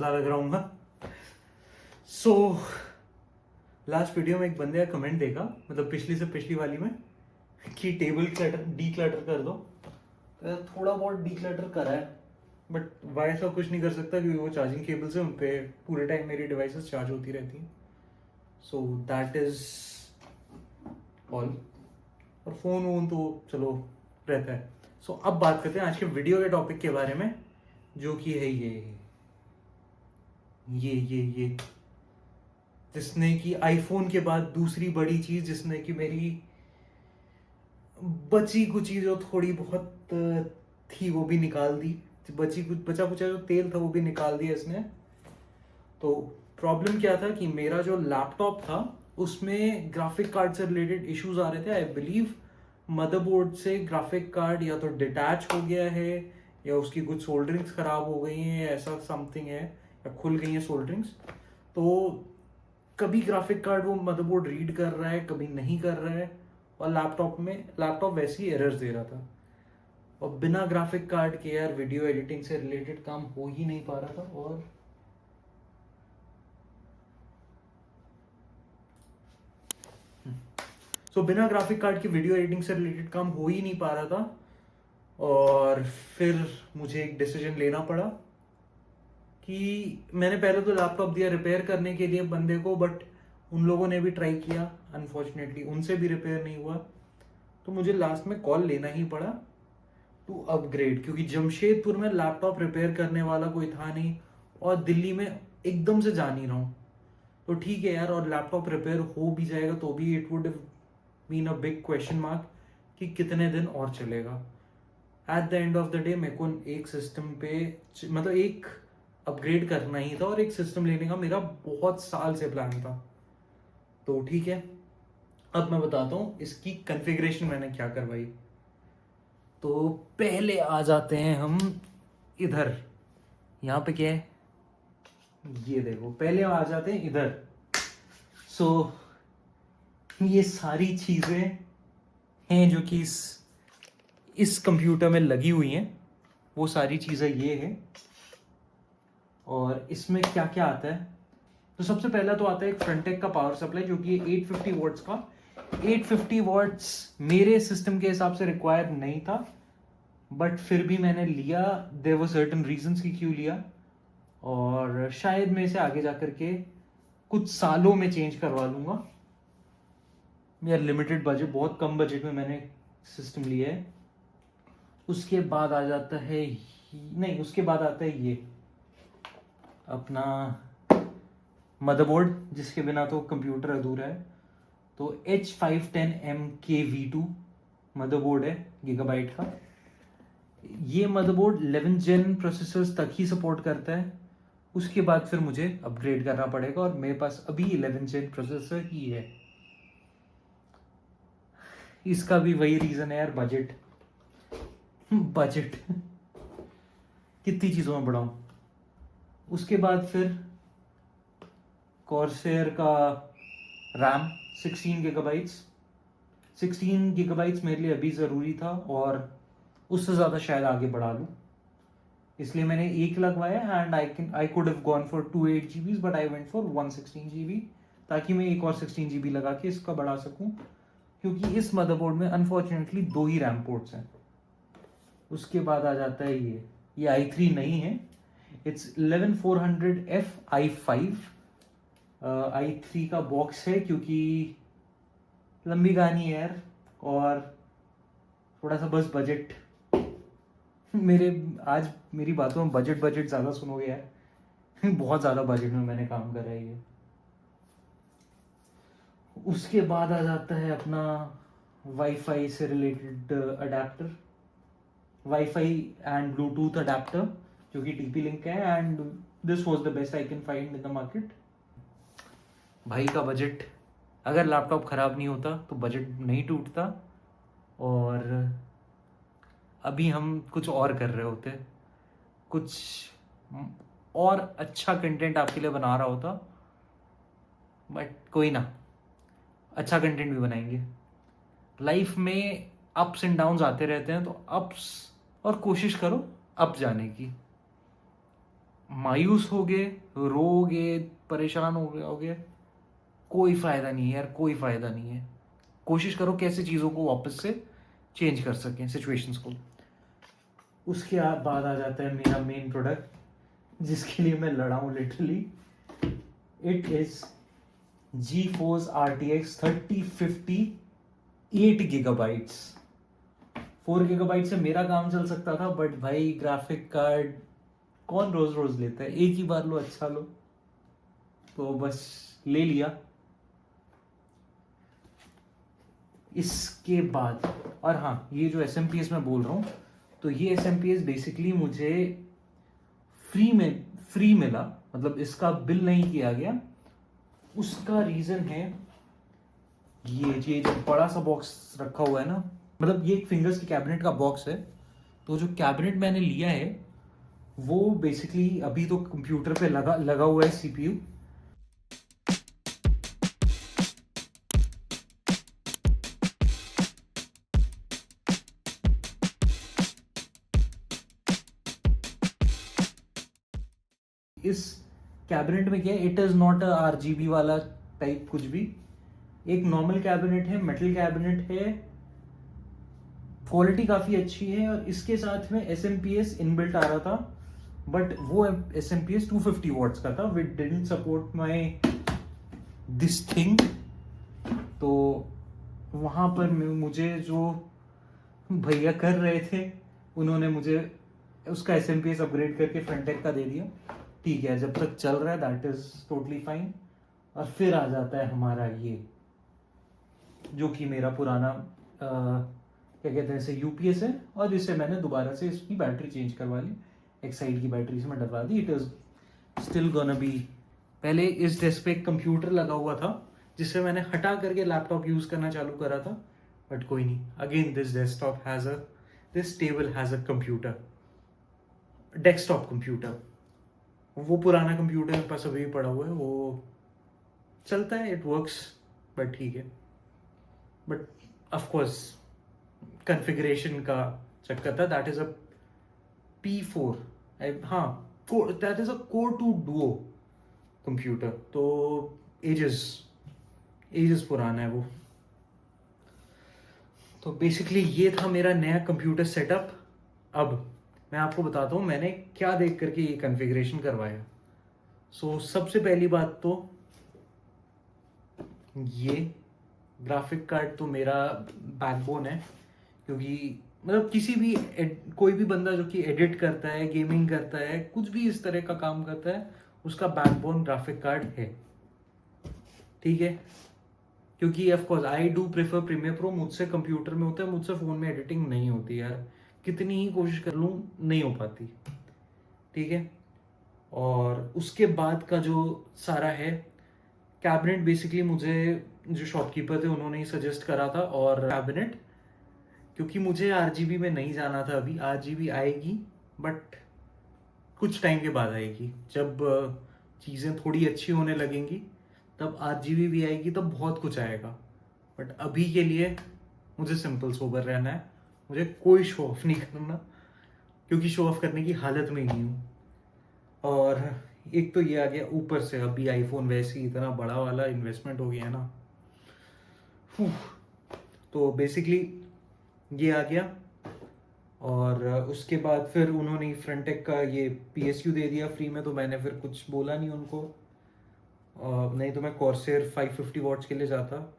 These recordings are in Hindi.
मजा लग रहा हूँ। सो लास्ट वीडियो में एक बंदे का कमेंट देखा, मतलब पिछली से पिछली वाली में, कि टेबल क्लटर डीक्लटर कर दो। तो थोड़ा बहुत डीक्लटर करा है, बट वाई सब कुछ नहीं कर सकता क्योंकि वो चार्जिंग केबल से उन पे पूरे टाइम मेरी डिवाइसेस चार्ज होती रहती हैं। So that is all. और फोन वोन तो चलो रहता है। सो अब बात करते हैं आज के वीडियो के टॉपिक के बारे में, जो कि है ये जिसने कि आईफोन के बाद दूसरी बड़ी चीज, जिसने कि मेरी बची कुची जो थोड़ी बहुत थी वो भी निकाल दी। बचा कुचा जो तेल था वो भी निकाल दिया इसने। तो प्रॉब्लम क्या था कि मेरा जो लैपटॉप था उसमें ग्राफिक कार्ड से रिलेटेड इश्यूज आ रहे थे। आई बिलीव मदरबोर्ड से ग्राफिक कार्ड या तो डिटैच हो गया है या उसकी कुछ सोल्डरिंग्स खराब हो गई हैं, ऐसा समथिंग है, या खुल गई हैं सोल्डरिंग्स। तो कभी ग्राफिक कार्ड वो मदरबोर्ड रीड कर रहा है, कभी नहीं कर रहा है, और लैपटॉप वैसे ही एरर्स दे रहा था। और बिना ग्राफिक कार्ड के यार वीडियो एडिटिंग से रिलेटेड काम हो ही नहीं पा रहा था। और बिना ग्राफिक कार्ड के वीडियो एडिटिंग से रिलेटेड काम हो ही नहीं पा रहा था। और फिर मुझे एक डिसीजन लेना पड़ा कि मैंने पहले तो लैपटॉप दिया रिपेयर करने के लिए बंदे को, बट उन लोगों ने भी ट्राई किया, अनफॉर्चुनेटली उनसे भी रिपेयर नहीं हुआ। तो मुझे लास्ट में कॉल लेना ही पड़ा टू अपग्रेड, क्योंकि जमशेदपुर में लैपटॉप रिपेयर करने वाला कोई था नहीं और दिल्ली में एकदम से जा नहीं रहा हूँ। तो ठीक है यार, और लैपटॉप रिपेयर हो भी जाएगा तो भी it would been a big question mark कि कितने दिन और चलेगा। At the end of the day मेरे को एक सिस्टम पे मतलब एक अपग्रेड करना ही था, और एक सिस्टम लेने का मेरा बहुत साल से प्लान था। तो ठीक है, अब मैं बताता हूँ इसकी कॉन्फ़िगरेशन मैंने क्या करवाई। तो पहले आ जाते हैं हम इधर, यहाँ पे क्या है ये देखो, पहले आ जाते हैं इधर। सो ये सारी चीजें हैं जो कि इस कंप्यूटर में लगी हुई हैं, वो सारी चीजें ये हैं। और इसमें क्या क्या आता है, तो सबसे पहला तो आता है एक फ्रंटेक का पावर सप्लाई, जो कि 850 वॉट्स का। 850 वॉट्स मेरे सिस्टम के हिसाब से रिक्वायर नहीं था, बट फिर भी मैंने लिया। देयर वर सर्टेन रीजंस कि क्यों लिया, और शायद मैं इसे आगे जाकर के कुछ सालों में चेंज करवा लूंगा। यार लिमिटेड बजट, बहुत कम बजट में मैंने सिस्टम लिया है। उसके बाद आ जाता है नहीं, उसके बाद आता है ये अपना मदरबोर्ड, जिसके बिना तो कंप्यूटर अधूरा है। तो H510MKV2 मदरबोर्ड है गीगाबाइट का। ये मदरबोर्ड 11 जेन प्रोसेसर्स तक ही सपोर्ट करता है। उसके बाद फिर मुझे अपग्रेड करना पड़ेगा, और मेरे पास अभी 11 जेन प्रोसेसर ही है। इसका भी वही रीजन है यार, बजट। कितनी चीजों में बढ़ाऊं। उसके बाद फिर कॉर्सेयर का रैम 16 गीगाबाइट्स। 16 गीगाबाइट्स मेरे लिए अभी ज़रूरी था, और उससे ज़्यादा शायद आगे बढ़ा लूँ, इसलिए मैंने एक लगवाया। And I could have gone for 2 8 GB, but I went for 116 GB, ताकि मैं एक और 16 GB लगा के इसका बढ़ा सकूँ, क्योंकि इस मदरबोर्ड में अनफॉर्चुनेटली 2 ही रैम पोर्ट्स हैं। उसके बाद आ जाता है ये i3 नहीं है, इट्स 11400F i5। i3 का बॉक्स है, क्योंकि लंबी कहानी है यार, और थोड़ा सा बस बजट। आज मेरी बातों में बजट ज़्यादा सुनोगे यार। बहुत ज़्यादा बजट में मैंने काम करा है ये। उसके बाद आ जाता है अपना वाईफाई से related adapter, wifi and Bluetooth adapter, जो कि TP लिंक है। And this was the best I can find in the market. भाई का बजट, अगर लैपटॉप ख़राब नहीं होता तो बजट नहीं टूटता, और अभी हम कुछ और कर रहे होते, कुछ और अच्छा कंटेंट आपके लिए बना रहा होता। बट कोई ना, अच्छा कंटेंट भी बनाएंगे। लाइफ में अप्स एंड डाउन्स आते रहते हैं, तो अप्स, और कोशिश करो अप जाने की। मायूस हो गए, रोगे, परेशान हो गए, कोई फ़ायदा नहीं है यार, कोई फ़ायदा नहीं है। कोशिश करो कैसे चीज़ों को वापस से चेंज कर सकें, सिचुएशंस को। उसके बाद आ जाता है मेरा मेन प्रोडक्ट जिसके लिए मैं लड़ा हूँ literally. It is GeForce RTX 3050 8 GB। 4 GB से मेरा काम चल सकता था, बट भाई ग्राफिक कार्ड कौन रोज रोज लेता है, एक ही बार लो, अच्छा लो, तो बस ले लिया। इसके बाद, और हाँ, ये जो SMPS मैं बोल रहा हूँ, तो ये SMPS बेसिकली मुझे फ्री मिला, मतलब इसका बिल नहीं किया गया। उसका रीजन है ये जो बड़ा सा बॉक्स रखा हुआ है ना, मतलब ये एक फिंगर्स की कैबिनेट का बॉक्स है। तो जो कैबिनेट मैंने लिया है वो बेसिकली अभी तो कंप्यूटर पे लगा हुआ है CPU। इस कैबिनेट में क्या है, it is not a RGB वाला टाइप कुछ भी, एक नॉर्मल कैबिनेट है, मेटल कैबिनेट है, क्वालिटी काफी अच्छी है। और इसके साथ में SMPS इनबिल्ट आ रहा था, बट वो SMPS 250 वॉट्स का था, which didn't support my this thing. तो वहां पर मुझे जो भैया कर रहे थे, उन्होंने मुझे उसका SMPS अपग्रेड करके फ्रंटेक का दे दिया। ठीक है, जब तक चल रहा है दैट इज टोटली फाइन। और फिर आ जाता है हमारा ये, जो कि मेरा पुराना क्या कहते हैं इसे, UPS है, और इससे मैंने दोबारा से इसकी बैटरी चेंज करवा ली, एक साइड की बैटरी से मैं डलवा दी। It is still gonna be. पहले इस डेस्क पे एक कंप्यूटर लगा हुआ था जिससे मैंने हटा करके लैपटॉप यूज करना चालू करा था, बट कोई नहीं, again this desktop has a, this table has a computer, desktop computer. वो पुराना कंप्यूटर मेरे पास अभी भी पड़ा हुआ है, वो चलता है, इट वर्क्स, बट ठीक है। बट ऑफकोर्स कॉन्फ़िगरेशन का चक्कर था। दैट इज अ P4, हाँ, that is a Core 2 Duo computer, तो एजेस एजेस पुराना है वो। तो बेसिकली ये था मेरा नया कंप्यूटर सेटअप। अब मैं आपको बताता हूँ मैंने क्या देख करके ये कॉन्फ़िगरेशन करवाया। सो सबसे पहली बात तो ये ग्राफिक कार्ड तो मेरा बैकबोन है, क्योंकि मतलब किसी भी कोई भी बंदा जो कि एडिट करता है, गेमिंग करता है, कुछ भी इस तरह का काम करता है, उसका बैकबोन ग्राफिक कार्ड है। ठीक है, क्योंकि of course I do prefer Premiere Pro, मुझसे कंप्यूटर में होता है, मुझसे फ़ोन में एडिटिंग नहीं होती यार, कितनी ही कोशिश कर लूँ नहीं हो पाती। ठीक है, और उसके बाद का जो सारा है कैबिनेट, बेसिकली मुझे जो शॉपकीपर थे उन्होंने ही सजेस्ट करा था। और कैबिनेट क्योंकि मुझे RGB में नहीं जाना था, अभी RGB आएगी, बट कुछ टाइम के बाद आएगी, जब चीज़ें थोड़ी अच्छी होने लगेंगी तब RGB भी आएगी, तब बहुत कुछ आएगा। बट अभी के लिए मुझे सिंपल सोबर रहना है, मुझे कोई शो ऑफ नहीं करना, क्योंकि शो ऑफ करने की हालत में ही नहीं हूँ। और एक तो ये आ गया, ऊपर से अभी आईफोन वैसे ही इतना बड़ा वाला इन्वेस्टमेंट हो गया ना, तो बेसिकली ये आ गया। और उसके बाद फिर उन्होंने फ्रंटेक का ये PSU दे दिया फ्री में, तो मैंने फिर कुछ बोला नहीं उनको, नहीं तो मैं कॉर्सेर 550 वॉट्स के लिए जाता।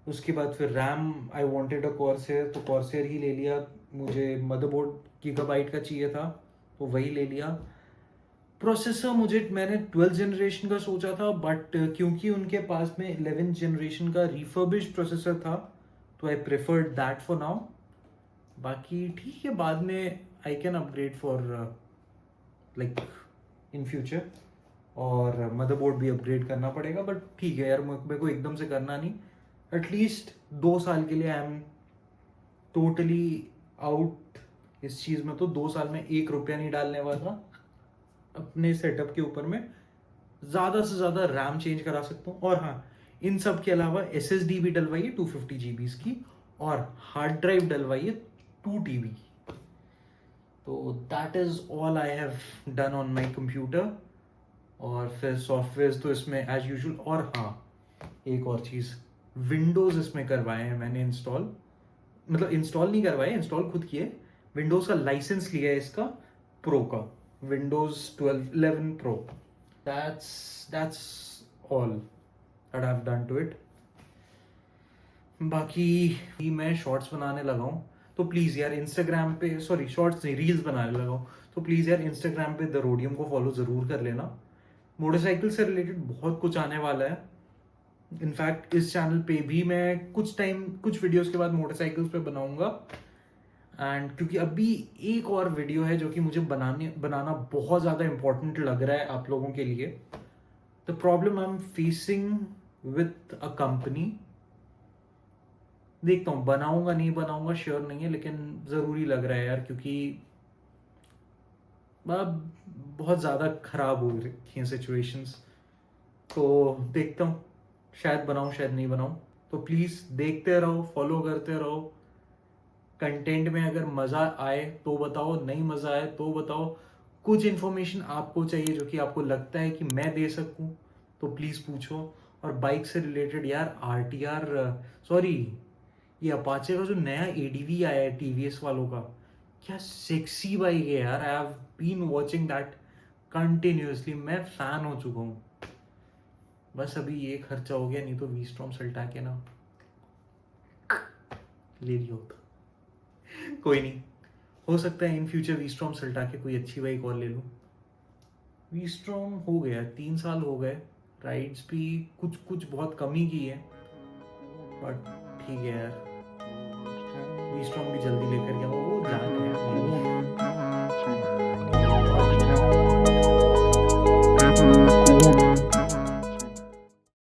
उसके बाद फिर RAM, I wanted a Corsair, तो कॉर्सेर ही ले लिया। मुझे मदरबोर्ड गीगाबाइट का चाहिए था, तो वही ले लिया। प्रोसेसर मैंने 12th जनरेशन का सोचा था, बट क्योंकि उनके पास में 11th जनरेशन का रिफर्बिश्ड प्रोसेसर था, तो आई प्रेफर्ड दैट फॉर नाउ। बाकी ठीक है, बाद में I can upgrade for like in future, और मदरबोर्ड भी अपग्रेड करना पड़ेगा, बट ठीक है यार, मेरे को एकदम से करना नहीं। एटलीस्ट 2 साल के लिए आई एम टोटली आउट इस चीज़ में, तो 2 साल में 1 रुपया नहीं डालने वाला अपने सेटअप के ऊपर में। ज़्यादा से ज़्यादा रैम चेंज करा सकता हूँ, और हाँ, इन सब के अलावा SSD भी डलवाइए 250 GB की, और हार्ड ड्राइव डलवाइए 2 TB की। तो that is all I have done on my computer. और फिर सॉफ्टवेयर तो इसमें एज यूजुअल। और हाँ, एक और चीज़, विंडोज़ इसमें करवाए हैं मैंने इंस्टॉल। मतलब इंस्टॉल नहीं करवाए, इंस्टॉल खुद किए। विंडोज़ का लाइसेंस लिया है इसका, प्रो का, Windows 11 Pro. That's all that I have done to it. बाकी मैं शॉर्ट्स बनाने लगा हूँ, तो प्लीज़ यार इंस्टाग्राम पे, सॉरी शॉर्ट्स नहीं, रील्स बनाने लगा हूँ, तो प्लीज़ यार इंस्टाग्राम पे द रोडियम को फॉलो ज़रूर कर लेना। मोटरसाइकिल से रिलेटेड बहुत कुछ आने वाला है। इनफैक्ट इस चैनल पे भी मैं कुछ वीडियोस के बाद मोटरसाइकिल्स पे बनाऊंगा। एंड क्योंकि अभी एक और वीडियो है जो कि मुझे बनाना बहुत ज़्यादा इंपॉर्टेंट लग रहा है आप लोगों के लिए। The problem I am facing with a company, देखता हूँ बनाऊंगा नहीं बनाऊंगा श्योर नहीं है, लेकिन ज़रूरी लग रहा है यार, क्योंकि अब बहुत ज़्यादा ख़राब हो रखी हैं सिचुएशंस। तो देखता हूँ, शायद बनाऊँ शायद नहीं बनाऊँ। तो प्लीज़ देखते रहो, फॉलो करते रहो। कंटेंट में अगर मज़ा आए तो बताओ, नहीं मज़ा आए तो बताओ। कुछ इन्फॉर्मेशन आपको चाहिए जो कि आपको लगता है कि मैं दे सकूं, तो प्लीज़ पूछो। और बाइक से रिलेटेड यार, आरटीआर, सॉरी, ये अपाचे का जो नया एडीवी आया है टीवीएस वालों का, क्या सेक्सी बाइक है यार। I have been watching that continuously, मैं फैन हो चुका हूँ। बस अभी ये खर्चा हो गया, नहीं तो वी स्टॉर्म सल्टा के ना ले लिया होता। कोई नहीं, हो सकता है इन फ्यूचर वी स्टॉर्म सल्टा के कोई अच्छी बाइक और ले लूँ। वी स्टॉर्म हो गया 3 साल हो गए, राइड्स भी कुछ कुछ बहुत कम ही की है, बट ठीक है यार, वी स्टॉर्म भी जल्दी लेकर गया।